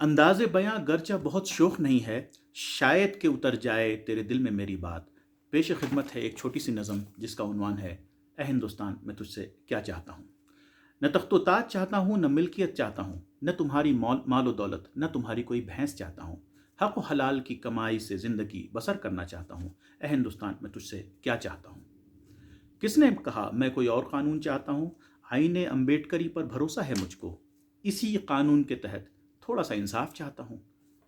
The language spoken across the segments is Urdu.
انداز بیاں گرچہ بہت شوخ نہیں ہے، شاید کہ اتر جائے تیرے دل میں میری بات۔ پیش خدمت ہے ایک چھوٹی سی نظم جس کا عنوان ہے اے ہندوستان میں تجھ سے کیا چاہتا ہوں۔ نہ تخت و تاج چاہتا ہوں، نہ ملکیت چاہتا ہوں، نہ تمہاری مال و دولت، نہ تمہاری کوئی بھینس چاہتا ہوں۔ حق و حلال کی کمائی سے زندگی بسر کرنا چاہتا ہوں۔ اے ہندوستان میں تجھ سے کیا چاہتا ہوں۔ کس نے کہا میں کوئی اور قانون چاہتا ہوں؟ آئین امبیڈکری پر بھروسہ ہے مجھ کو، اسی قانون کے تحت تھوڑا سا انصاف چاہتا ہوں۔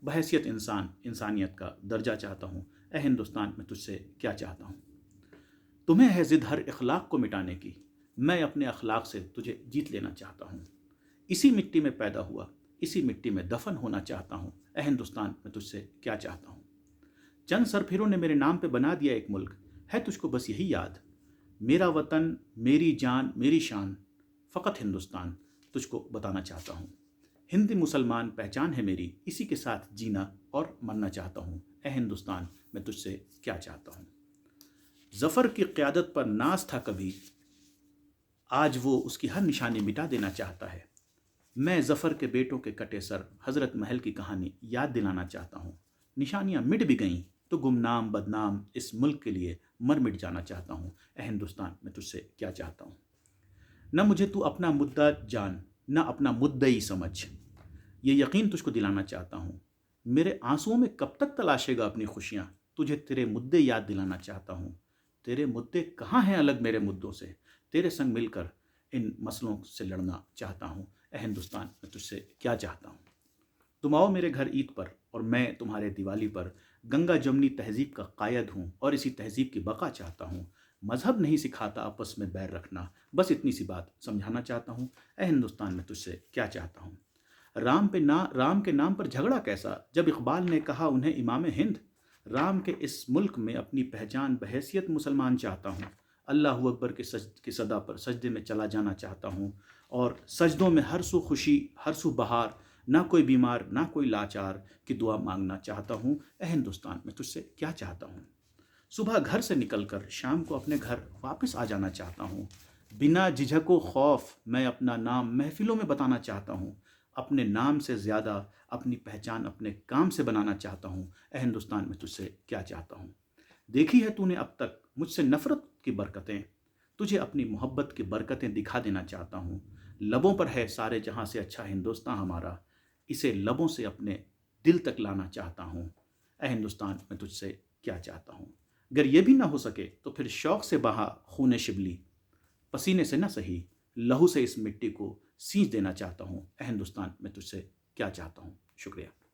بحیثیت انسان انسانیت کا درجہ چاہتا ہوں۔ اے ہندوستان میں تجھ سے کیا چاہتا ہوں۔ تمہیں ہے ضد ہر اخلاق کو مٹانے کی، میں اپنے اخلاق سے تجھے جیت لینا چاہتا ہوں۔ اسی مٹی میں پیدا ہوا، اسی مٹی میں دفن ہونا چاہتا ہوں۔ اے ہندوستان میں تجھ سے کیا چاہتا ہوں۔ چند سرپھروں نے میرے نام پہ بنا دیا ایک ملک، ہے تجھ کو بس یہی یاد، میرا وطن، میری جان، میری شان، فقط ہندوستان تجھ کو بتانا چاہتا ہوں۔ ہندی مسلمان پہچان ہے میری، اسی کے ساتھ جینا اور مرنا چاہتا ہوں۔ اے ہندوستان میں تجھ سے کیا چاہتا ہوں۔ ظفر کی قیادت پر ناز تھا کبھی، آج وہ اس کی ہر نشانی مٹا دینا چاہتا ہے۔ میں ظفر کے بیٹوں کے کٹے سر، حضرت محل کی کہانی یاد دلانا چاہتا ہوں۔ نشانیاں مٹ بھی گئیں تو گمنام بدنام اس ملک کے لیے مر مٹ جانا چاہتا ہوں۔ اے ہندوستان میں تجھ سے کیا چاہتا ہوں۔ نہ مجھے تو اپنا مدعا جان، نہ اپنا مدعی سمجھ، یہ یقین تجھ کو دلانا چاہتا ہوں۔ میرے آنسوؤں میں کب تک تلاشے گا اپنی خوشیاں، تجھے تیرے مدعے یاد دلانا چاہتا ہوں۔ تیرے مدعے کہاں ہیں الگ میرے مدعوں سے، تیرے سنگ مل کر ان مسئلوں سے لڑنا چاہتا ہوں۔ اے ہندوستان میں تجھ سے کیا چاہتا ہوں۔ تم آؤ میرے گھر عید پر اور میں تمہارے دیوالی پر، گنگا جمنی تہذیب کا قائد ہوں اور اسی تہذیب کی بقا چاہتا ہوں۔ مذہب نہیں سکھاتا آپس میں بیر رکھنا، بس اتنی سی بات سمجھانا چاہتا ہوں۔ اے ہندوستان میں تجھ سے کیا چاہتا ہوں۔ رام کے نام پر جھگڑا کیسا، جب اقبال نے کہا انہیں امام ہند۔ رام کے اس ملک میں اپنی پہچان بحیثیت مسلمان چاہتا ہوں۔ اللہ اکبر کی صدا پر سجدے میں چلا جانا چاہتا ہوں، اور سجدوں میں ہر سو خوشی، ہر سو بہار، نہ کوئی بیمار نہ کوئی لاچار کی دعا مانگنا چاہتا ہوں۔ اے ہندوستان میں تجھ سے کیا چاہتا ہوں۔ صبح گھر سے نکل کر شام کو اپنے گھر واپس آ جانا چاہتا ہوں۔ بنا جھجک و خوف میں اپنا نام محفلوں میں بتانا چاہتا ہوں۔ اپنے نام سے زیادہ اپنی پہچان اپنے کام سے بنانا چاہتا ہوں۔ اے ہندوستان میں تجھ سے کیا چاہتا ہوں۔ دیکھی ہے تو نے اب تک مجھ سے نفرت کی برکتیں، تجھے اپنی محبت کی برکتیں دکھا دینا چاہتا ہوں۔ لبوں پر ہے سارے جہاں سے اچھا ہندوستان ہمارا، اسے لبوں سے اپنے دل تک لانا چاہتا ہوں۔ اے ہندوستان میں تجھ سے کیا چاہتا ہوں۔ اگر یہ بھی نہ ہو سکے تو پھر شوق سے بہا خون شبلی، پسینے سے نہ سہی، لہو سے اس مٹی کو سینچ دینا چاہتا ہوں۔ اے ہندوستان میں تجھ سے کیا چاہتا ہوں۔ شکریہ۔